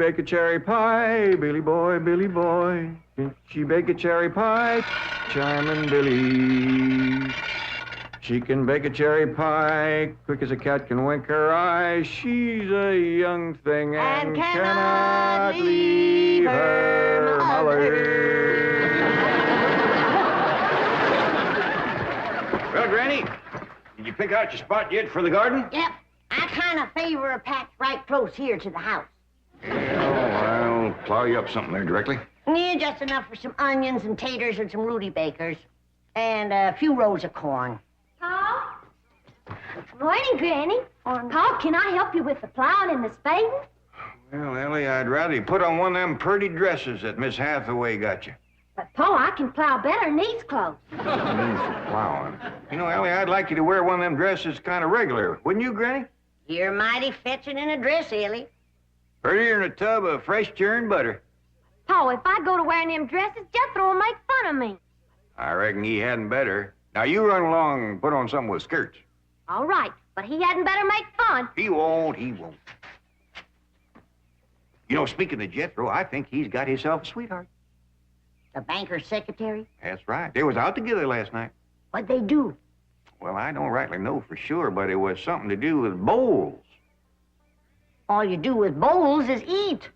bake a cherry pie? Billy boy, Billy boy. Can she bake a cherry pie? Charming Billy. She can bake a cherry pie, quick as a cat can wink her eye. She's a young thing and cannot leave her mother. Well, Granny, did you pick out your spot yet for the garden? Yep. I kind of favor a patch right close here to the house. Yeah, I'll plow you up something there directly. Yeah, just enough for some onions and taters and some Rudy Bakers. And a few rows of corn. Paul? Morning, Granny. Paul, can I help you with the plowing and the spading? Well, Ellie, I'd rather you put on one of them pretty dresses that Miss Hathaway got you. But, Paul, I can plow better in these clothes. For plowing. You know, Ellie, I'd like you to wear one of them dresses kind of regular. Wouldn't you, Granny? You're mighty fetching in a dress, Ellie. Prettier than a tub of fresh churned butter. Paul, if I go to wearing them dresses, Jethro will make fun of me. I reckon he hadn't better. Now, you run along and put on something with skirts. All right, but he hadn't better make fun. He won't, he won't. You know, speaking of Jethro, I think he's got himself a sweetheart. The banker's secretary? That's right. They was out together last night. What'd they do? Well, I don't rightly know for sure, but it was something to do with bowls. All you do with bowls is eat.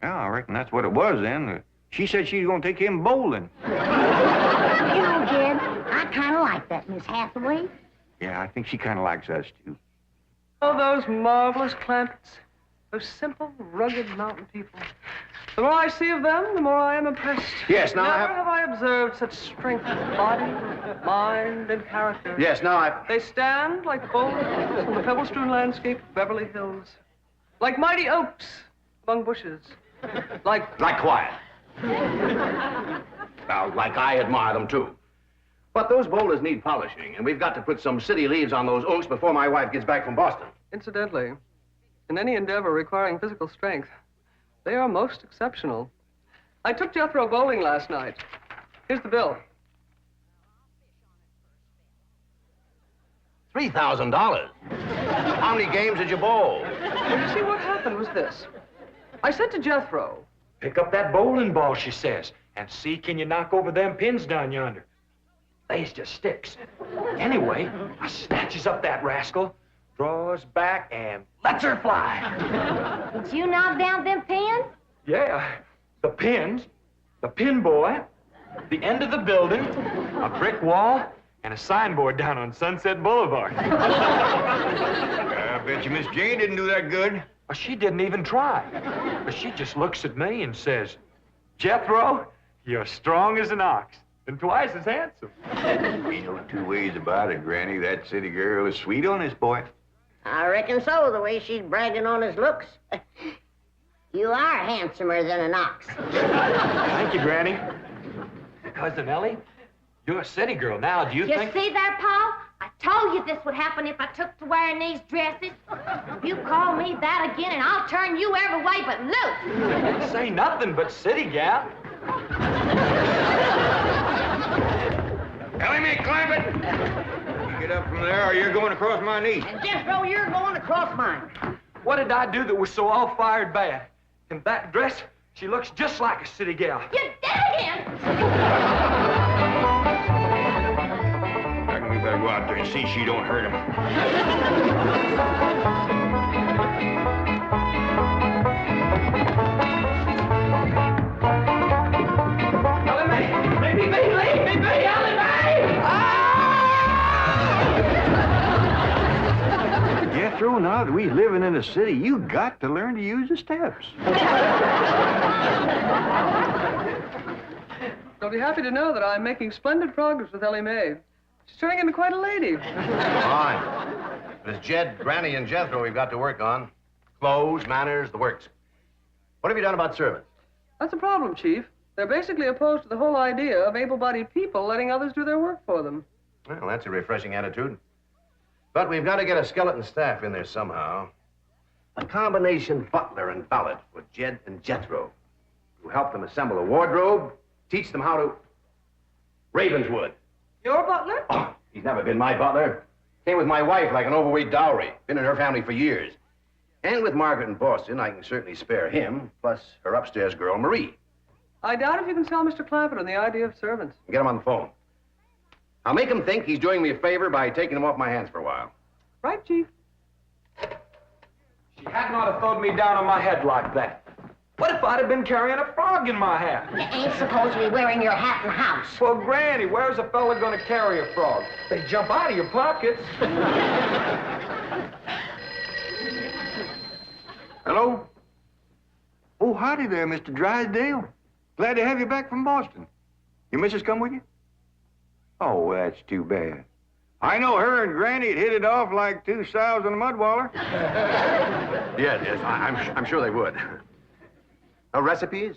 Yeah, I reckon that's what it was then. She said she was going to take him bowling. You know, Jed, I kind of like that Miss Hathaway. Yeah, I think she kind of likes us, too. Oh, those marvelous Clampets. Those simple, rugged mountain people. The more I see of them, the more I am impressed. Yes, now Never have I observed such strength of body, mind, and character. Yes, now They stand like bold hills on the pebble-strewn landscape of Beverly Hills. Like mighty oaks among bushes. Like quiet. Now, like I admire them, too. But those boulders need polishing, and we've got to put some city leaves on those oaks before my wife gets back from Boston. Incidentally, in any endeavor requiring physical strength, they are most exceptional. I took Jethro bowling last night. Here's the bill. $3,000. How many games did you bowl? Well, you see, what happened was this. I said to Jethro, Pick up that bowling ball, she says, and see can you knock over them pins down yonder. They's just sticks. Anyway, I snatches up that rascal, draws back, and lets her fly. Did you knock down them pins? Yeah, the pins, the pin boy, the end of the building, a brick wall, and a signboard down on Sunset Boulevard. I bet you Miss Jane didn't do that good. Well, she didn't even try. But she just looks at me and says, Jethro, you're strong as an ox and twice as handsome. Ain't no two ways about it, Granny. That city girl is sweet on this boy. I reckon so, the way she's bragging on his looks. You are handsomer than an ox. Thank you, Granny. Cousin Ellie, you're a city girl now. Do you You think... see there, Paul? I told you this would happen if I took to wearing these dresses. You call me that again, and I'll turn you every way but loose. Didn't say nothing but city gal. Ellie Mae Clampett! You get up from there or you're going across my knee. And Jethro, you're going across mine. What did I do that was so all-fired bad? In that dress, she looks just like a city gal. You did it again! I reckon we better go out there and see she don't hurt him. Ellie Mae! Maybe me, leave me be, Ellie Mae! Jethro, now that we living in the city, you got to learn to use the steps. You'll be happy to know that I'm making splendid progress with Ellie Mae. She's turning into quite a lady. Fine. But it's Jed, Granny, and Jethro we've got to work on. Clothes, manners, the works. What have you done about servants? That's a problem, Chief. They're basically opposed to the whole idea of able-bodied people letting others do their work for them. Well, that's a refreshing attitude. But we've got to get a skeleton staff in there somehow. A combination butler and valet for Jed and Jethro, who help them assemble a wardrobe, teach them how to... Ravenswood. Your butler? Oh, he's never been my butler. Came with my wife like an overweight dowry. Been in her family for years. And with Margaret in Boston, I can certainly spare him, plus her upstairs girl, Marie. I doubt if you can sell Mr. Clampett on the idea of servants. Get him on the phone. I'll make him think he's doing me a favor by taking him off my hands for a while. Right, Chief? She hadn't ought to thrown me down on my head like that. What if I'd have been carrying a frog in my hat? You ain't supposed to be wearing your hat in the house. Well, Granny, where's a fella gonna carry a frog? They jump out of your pockets. Hello? Oh, howdy there, Mr. Drysdale. Glad to have you back from Boston. Your missus come with you? Oh, that's too bad. I know her and Granny had hit it off like two sows in a mud waller. Yes, I'm sure they would. No recipes?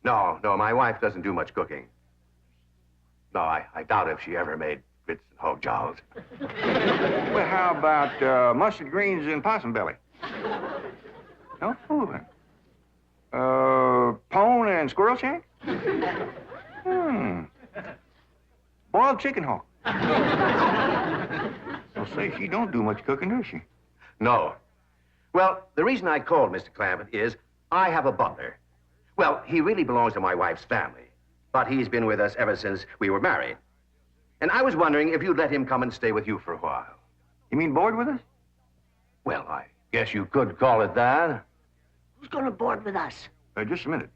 No, my wife doesn't do much cooking. No, I doubt if she ever made grits and hog jows. Well, how about mustard greens and possum belly? No? Pone and squirrel shank? Boiled chicken hawk. Well, say, she don't do much cooking, does she? No. Well, the reason I called Mr. Clampett is I have a butler. Well, he really belongs to my wife's family, but he's been with us ever since we were married. And I was wondering if you'd let him come and stay with you for a while. You mean board with us? Well, I guess you could call it that. Who's gonna board with us? Just a minute.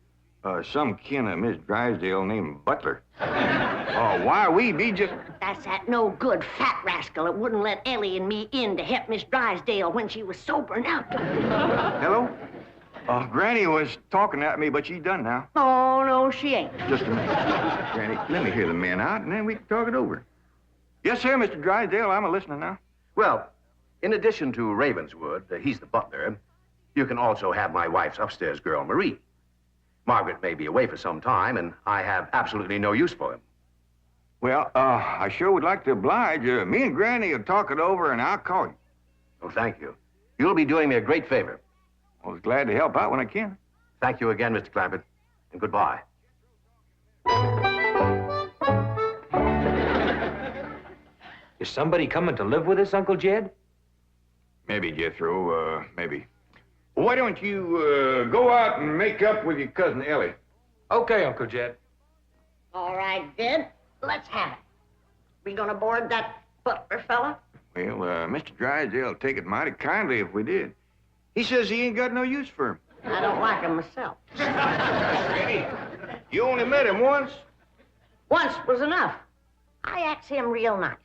Some kin of Miss Drysdale named Butler. Why we be just... That's that no good fat rascal that wouldn't let Ellie and me in to help Miss Drysdale when she was sobering out. Hello? Granny was talking at me, but she's done now. Oh, no, she ain't. Just a minute. Granny, let me hear the men out, and then we can talk it over. Yes, sir, Mr. Drysdale. I'm a-listening now. Well, in addition to Ravenswood, he's the butler, you can also have my wife's upstairs girl, Marie. Margaret may be away for some time, and I have absolutely no use for him. Well, I sure would like to oblige. Me and Granny will talk it over, and I'll call you. Oh, thank you. You'll be doing me a great favor. I was glad to help out when I can. Thank you again, Mr. Clampett, and goodbye. Is somebody coming to live with us, Uncle Jed? Maybe, Jethro, maybe. Why don't you go out and make up with your cousin Ellie? Okay, Uncle Jed. All right, Jed. Let's have it. We gonna board that butler fella? Well, Mr. Drysdale will take it mighty kindly if we did. He says he ain't got no use for him. I don't like him myself. Granny, you only met him once? Once was enough. I asked him real nice.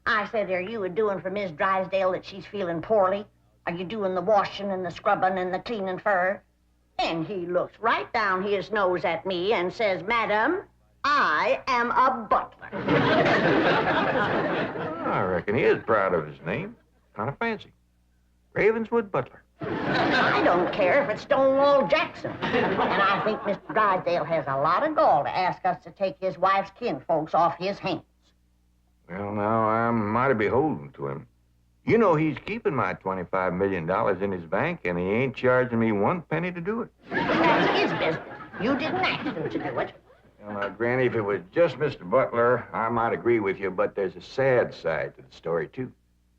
I said, are you a-doing for Miss Drysdale that she's feeling poorly? Are you doing the washing and the scrubbing and the cleaning for her? And he looks right down his nose at me and says, Madam, I am a butler. I reckon he is proud of his name. Kind of fancy. Ravenswood Butler. I don't care if it's Stonewall Jackson. And I think Mr. Drysdale has a lot of gall to ask us to take his wife's kinfolks off his hands. Well, now, I'm mighty beholden to him. You know he's keeping my $25 million in his bank, and he ain't charging me one penny to do it. That's his business. You didn't ask him to do it. Well, now, Granny, if it was just Mr. Butler, I might agree with you, but there's a sad side to the story, too.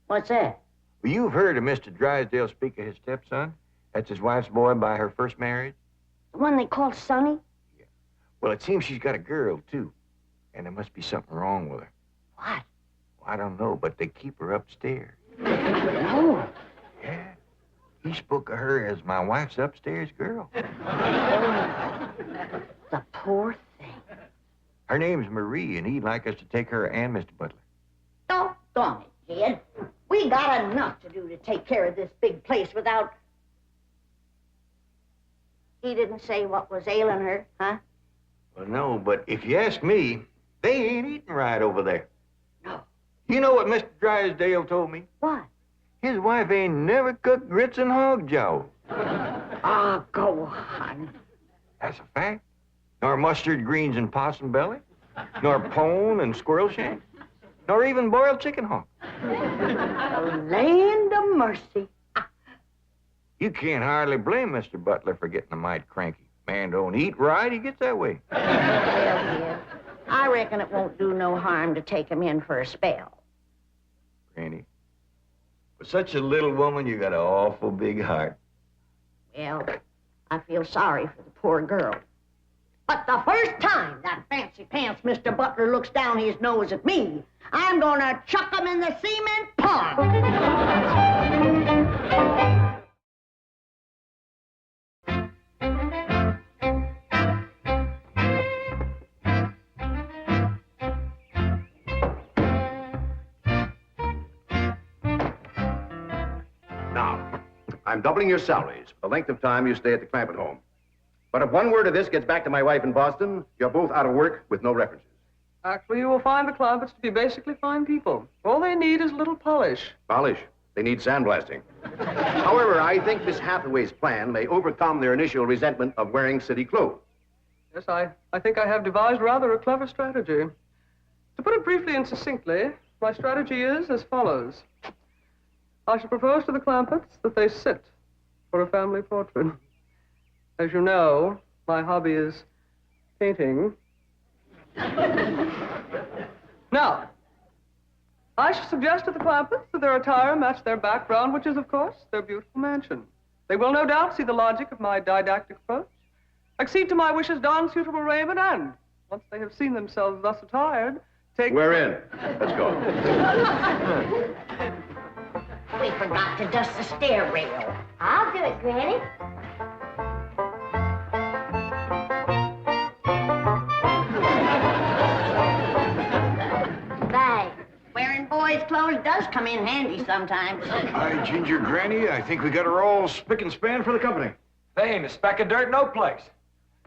What's that? Well, you've heard of Mr. Drysdale speak of his stepson. That's his wife's boy by her first marriage. The one they call Sonny? Yeah. Well, it seems she's got a girl, too. And there must be something wrong with her. What? Well, I don't know, but they keep her upstairs. No. Yeah. He spoke of her as my wife's upstairs girl. Oh, the poor thing. Her name's Marie, and he'd like us to take her and Mr. Butler. Doggone it, kid. We got enough to do to take care of this big place without... He didn't say what was ailing her, huh? Well, no, but if you ask me, they ain't eating right over there. No. You know what Mr. Drysdale told me? What? His wife ain't never cooked grits and hog jowl. Ah, go on. That's a fact. Nor mustard greens and possum belly. Nor pone and squirrel shank. Nor even boiled chicken hawk. Land of mercy. You can't hardly blame Mr. Butler for getting a mite cranky. Man don't eat right, he gets that way. Well, kid, I reckon it won't do no harm to take him in for a spell. Granny, for such a little woman, you got an awful big heart. Well, I feel sorry for the poor girl. But the first time that fancy pants Mr. Butler looks down his nose at me, I'm gonna chuck him in the cement pond. Now, I'm doubling your salaries for the length of time you stay at the Clampett home. But if one word of this gets back to my wife in Boston, you're both out of work with no references. Actually, you will find the Clampetts to be basically fine people. All they need is a little polish. Polish. They need sandblasting. However, I think Miss Hathaway's plan may overcome their initial resentment of wearing city clothes. Yes, I think I have devised rather a clever strategy. To put it briefly and succinctly, my strategy is as follows. I shall propose to the Clampetts that they sit for a family portrait. As you know, my hobby is painting. Now, I shall suggest to the Clampetts that their attire match their background, which is, of course, their beautiful mansion. They will no doubt see the logic of my didactic approach, accede to my wishes, don suitable raiment, and, once they have seen themselves thus attired, take... We're in. Let's go. We forgot to dust the stair rail. I'll do it, Granny. Thanks. Wearing boys' clothes does come in handy sometimes. Hi, Ginger Granny. I think we got her all spick and span for the company. They ain't a speck of dirt no place.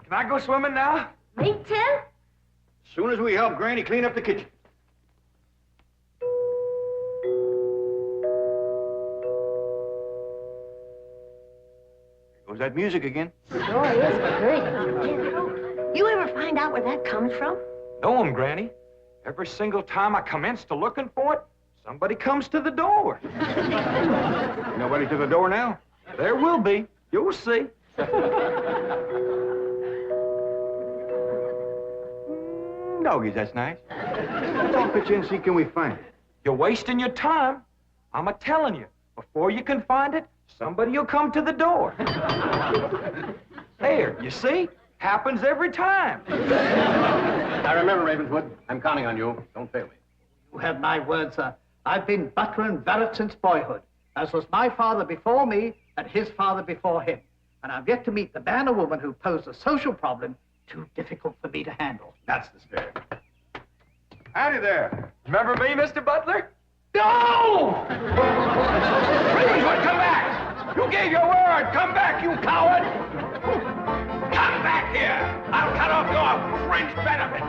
Can I go swimming now? Me too? As soon as we help Granny clean up the kitchen. There goes that music again. Sure is pretty. You ever find out where that comes from? No, Granny. Every single time I commence to looking for it, somebody comes to the door. Nobody to the door now? There will be. You'll see. Doggies, that's nice. I'll pitch in and see can we find it. You're wasting your time. I'm a-telling you, before you can find it, somebody will come to the door. There, you see? Happens every time. Now remember, Ravenswood, I'm counting on you. Don't fail me. You have my word, sir. I've been butler and valet since boyhood, as was my father before me and his father before him. And I've yet to meet the man or woman who posed a social problem too difficult for me to handle. That's the spirit. Howdy there. Remember me, Mr. Butler? No! Ravenswood, come back! You gave your word! Come back, you coward! Come back here! I'll cut off your fringe benefits!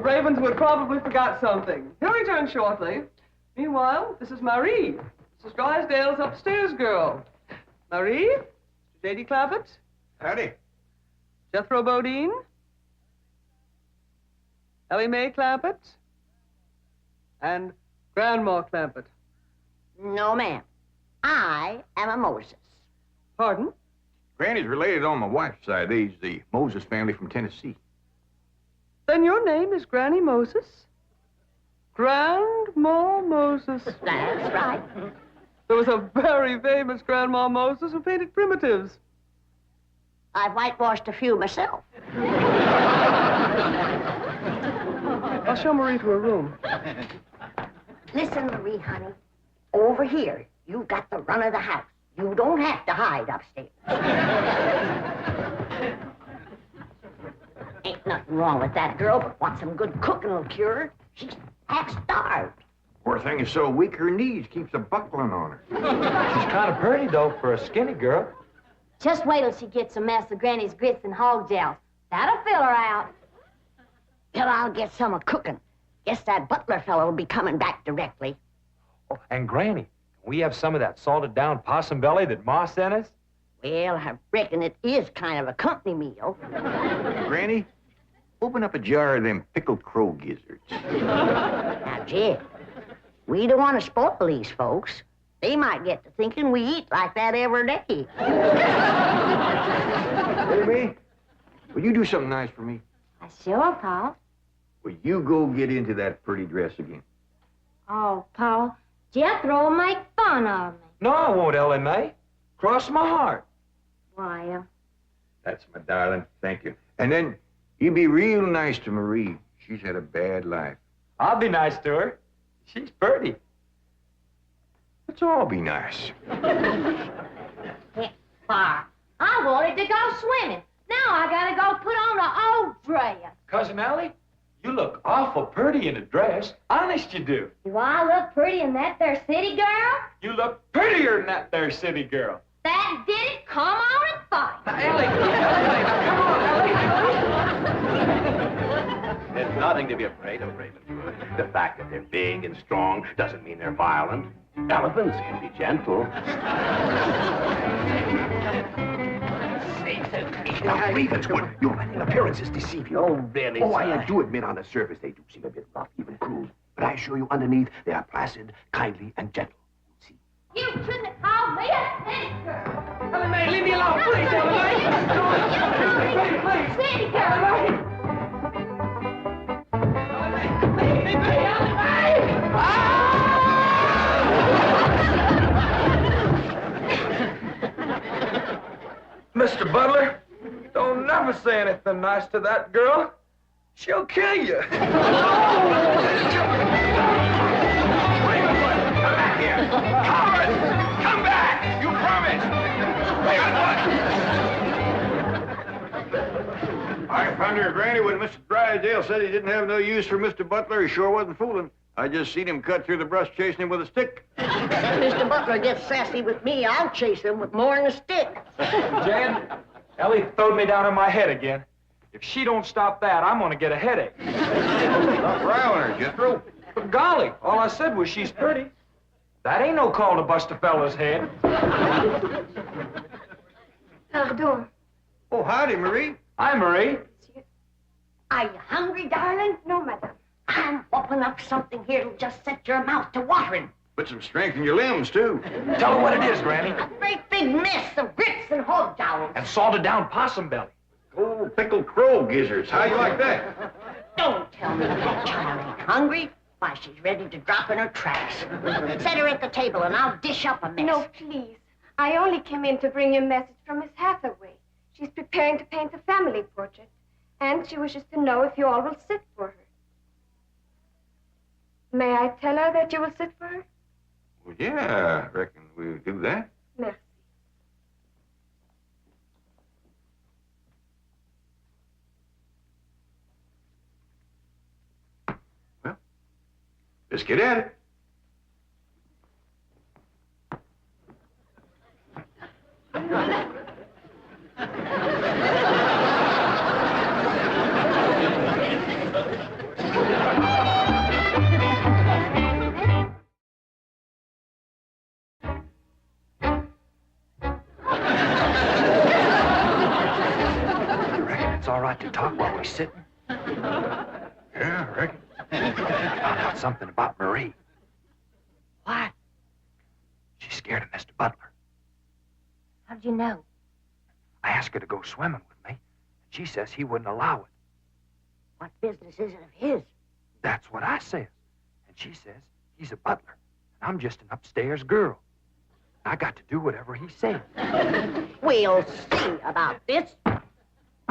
Ravenswood probably forgot something. He'll return shortly. Meanwhile, this is Marie, Mrs. Drysdale's upstairs girl. Marie, J.D. Clampett, Howdy. Jethro Bodine, Ellie Mae Clampett, and Grandma Clampett. No, ma'am. I am a Moses. Pardon? Granny's related on my wife's side. They's the Moses family from Tennessee. Then your name is Granny Moses? Grandma Moses. That's right. There was a very famous Grandma Moses who painted primitives. I've whitewashed a few myself. I'll show Marie to her room. Listen, Marie, honey. Over here, you've got the run of the house. You don't have to hide upstairs. Ain't nothing wrong with that girl, but want some good cooking will cure her. She's half starved. Poor thing is so weak her knees keeps a buckling on her. She's kind of pretty, though, for a skinny girl. Just wait till she gets a mess of Granny's grits and hog gels. That'll fill her out. Till I'll get some of cooking. Guess that butler fellow will be coming back directly. Oh, and Granny, can we have some of that salted down possum belly that Ma sent us? Well, I reckon it is kind of a company meal. Granny, open up a jar of them pickled crow gizzards. Now, Jed, we don't want to spoil these folks. They might get to thinking we eat like that every day. Baby, will you do something nice for me? Sure, Pa. Will you go get into that pretty dress again? Oh, Pa, Jethro will make fun of me. No, I won't, Ellie Mae. Cross my heart. Why, That's my darling. Thank you. And then you be real nice to Marie. She's had a bad life. I'll be nice to her. She's pretty. Let's all be nice. Heck, far. I wanted to go swimming. Now I gotta go put on an old dress. Cousin Ellie, you look awful pretty in a dress. Honest you do. Do I look pretty in that there city girl? You look prettier than that there city girl. That did it. Come on and fight. Ellie, come on, There's nothing to be afraid of, Raven. The fact that they're big and strong doesn't mean they're violent. Elephants can be gentle. Now, Ravenswood, your letting appearances deceive you. Oh, really, Oh, sir? I do admit on the surface they do seem a bit rough, even cruel. But I assure you underneath they are placid, kindly, and gentle. See? You shouldn't have called me a city girl. Ellie Mae, leave me alone, please, Ellie Mae. City girl. Mr. Butler, don't never say anything nice to that girl. She'll kill you. Come back here! Coward! Come back! You promised! I found Granny, when Mr. Drysdale said he didn't have no use for Mr. Butler, he sure wasn't fooling. I just seen him cut through the brush chasing him with a stick. If Mr. Butler gets sassy with me, I'll chase him with more than a stick. Jan, Ellie throwed me down on my head again. If she don't stop that, I'm gonna get a headache. Stop riling her, Jethro. But golly, all I said was she's pretty. That ain't no call to bust a fella's head. Pardon. Oh, howdy, Marie. Hi, Marie. Are you hungry, darling? No, madame. I'm whooping up something here that'll just set your mouth to watering. Put some strength in your limbs, too. Tell her what it is, Granny. A great big mess of grits and hog jowls. And salted down possum belly. Old pickled crow gizzards. How you like that? Don't tell me that child ain't hungry. Why, she's ready to drop in her tracks. Set her at the table and I'll dish up a mess. No, please. I only came in to bring you a message from Miss Hathaway. She's preparing to paint a family portrait, and she wishes to know if you all will sit for her. May I tell her that you will sit for her? Well, yeah, I reckon we'll do that. Merci. Well, let's get at it. All right to talk while we're sitting. Yeah, I reckon. Found out something about Marie. What? She's scared of Mr. Butler. How'd you know? I asked her to go swimming with me, and she says he wouldn't allow it. What business is it of his? That's what I says. And she says he's a butler, and I'm just an upstairs girl. I got to do whatever he says. We'll see about this.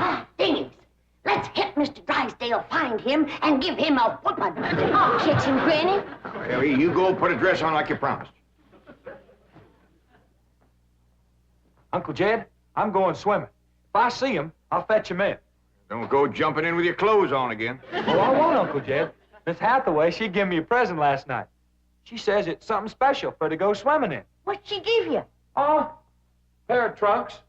Ah, dingies. Let's hit Mr. Drysdale, find him, and give him a whooping. Oh, catch him, Granny. Harry, you go put a dress on like you promised. Uncle Jed, I'm going swimming. If I see him, I'll fetch him in. Don't go jumping in with your clothes on again. Oh, I won't, Uncle Jed. Miss Hathaway, she gave me a present last night. She says it's something special for her to go swimming in. What'd she give you? Oh, pair of trunks.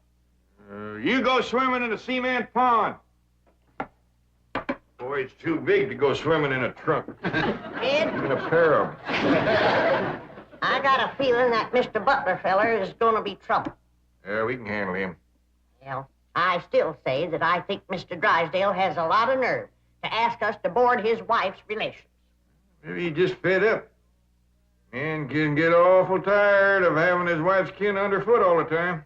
You go swimming in a cement pond. Boy, it's too big to go swimming in a trunk. Ed, In a pair of them. I got a feeling that Mr. Butler feller is going to be trouble. Yeah, we can handle him. Well, I still say that I think Mr. Drysdale has a lot of nerve to ask us to board his wife's relations. Maybe he's just fed up. Man can get awful tired of having his wife's kin underfoot all the time.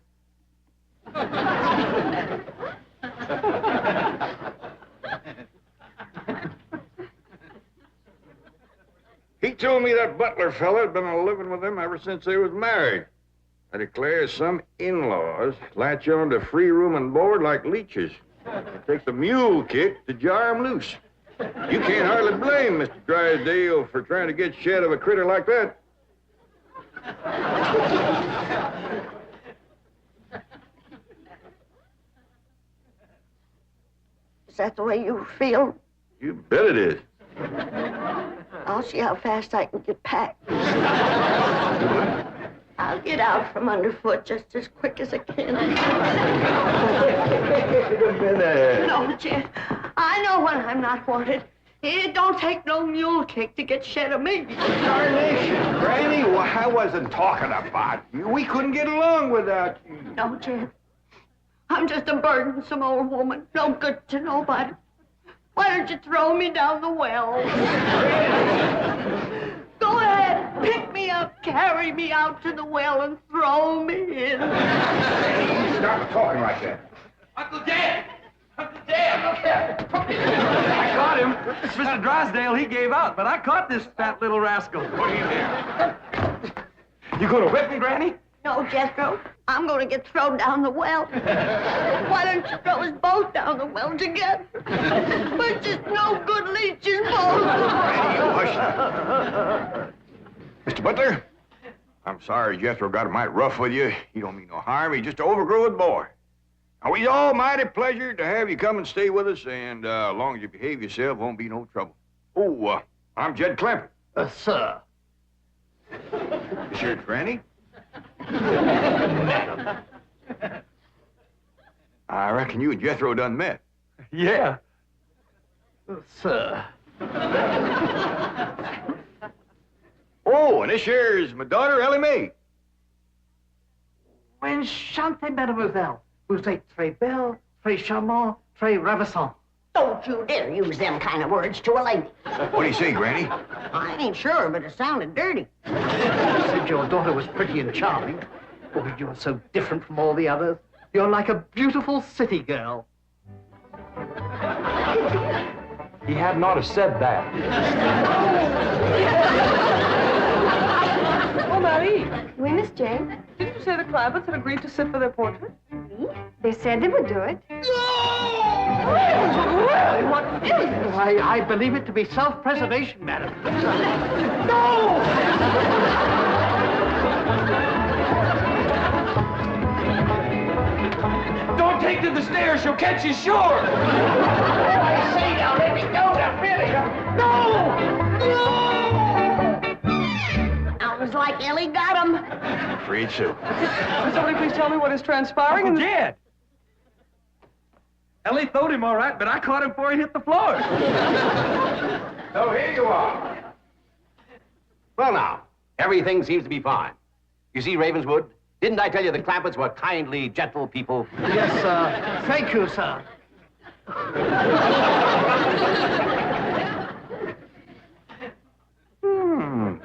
told me that Butler fella had been living with them ever since they was married. I declare some in-laws latch on to free room and board like leeches. It takes a mule kick to jar 'em loose. You can't hardly blame Mr. Drysdale for trying to get shed of a critter like that. Is that the way you feel? You bet it is. I'll see how fast I can get packed. I'll get out from underfoot just as quick as I can. No, Jed. I know when I'm not wanted. It don't take no mule kick to get shed of me. Darnation, Granny, well, I wasn't talking about you. We couldn't get along without you. No, Jed. I'm just a burdensome old woman. No good to nobody. Why don't you throw me down the well? Go ahead, pick me up, carry me out to the well, and throw me in. Hey, stop talking like that. Uncle Dan! Uncle Dan! I caught him. Mr. Drysdale, he gave out, but I caught this fat little rascal. Put him there. You gonna whip him, Granny? No, Jethro. I'm going to get thrown down the well. Why don't you throw us both down the well together? We're just no good leeches, both. Hush. Mr. Butler, I'm sorry Jethro got mighty rough with you. He don't mean no harm. He's just an overgrown boy. Now, we's all mighty pleasure to have you come and stay with us, and as long as you behave yourself, won't be no trouble. Oh, I'm Jed Clamper. Sir. This here's Granny. I reckon you and Jethro done met. Yeah. Sir. Oh, and this here's my daughter, Ellie Mae. Enchantée, mademoiselle. Vous êtes très belle, très charmant, très ravissant. Don't you dare use them kind of words to a lady. What do you say, Granny? I ain't sure, but it sounded dirty. You said your daughter was pretty and charming. Oh, you're so different from all the others. You're like a beautiful city girl. He had not have said that. Oh, Marie, Oui, Miss Jane. didn't you say the Clampetts had agreed to sit for their portrait? Oui. They said they would do it. Really? What is this? I believe it to be self-preservation, madam. No! Don't take to the stairs. She'll catch you sure. I say now, let me go now, really. Sounds like Ellie got him. Afraid so. Will somebody please tell me what is transpiring? Uncle Jed! Ellie throwed him all right, but I caught him before he hit the floor. So here you are. Well, now, everything seems to be fine. You see, Ravenswood, didn't I tell you the Clampetts were kindly, gentle people? Yes, sir. Thank you, sir.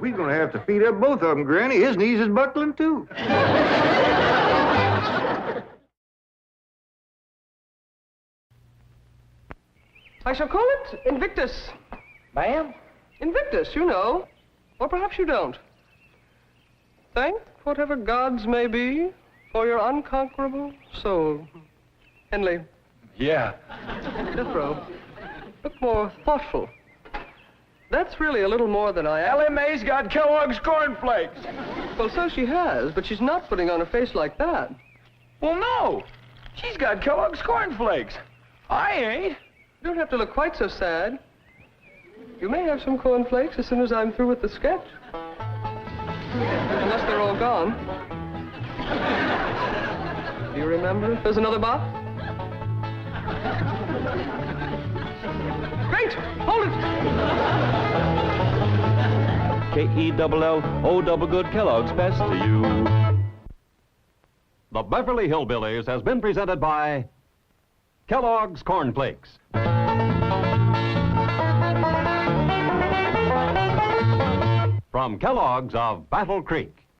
We're gonna have to feed up both of them, Granny. His knees is buckling, too. I shall call it Invictus. Ma'am? Invictus, you know. Or perhaps you don't. Thank whatever gods may be for your unconquerable soul. Henley. Yeah. Jethro, look more thoughtful. That's really a little more than I... Ellie Mae's got Kellogg's cornflakes. Well, so she has, but she's not putting on a face like that. Well, no. She's got Kellogg's cornflakes. I ain't. You don't have to look quite so sad. You may have some cornflakes as soon as I'm through with the sketch. Unless they're all gone. Do you remember if there's another box? Great! Hold it! K-E-double-L-O double good Kellogg's best to you. The Beverly Hillbillies has been presented by Kellogg's Corn Flakes. From Kellogg's of Battle Creek.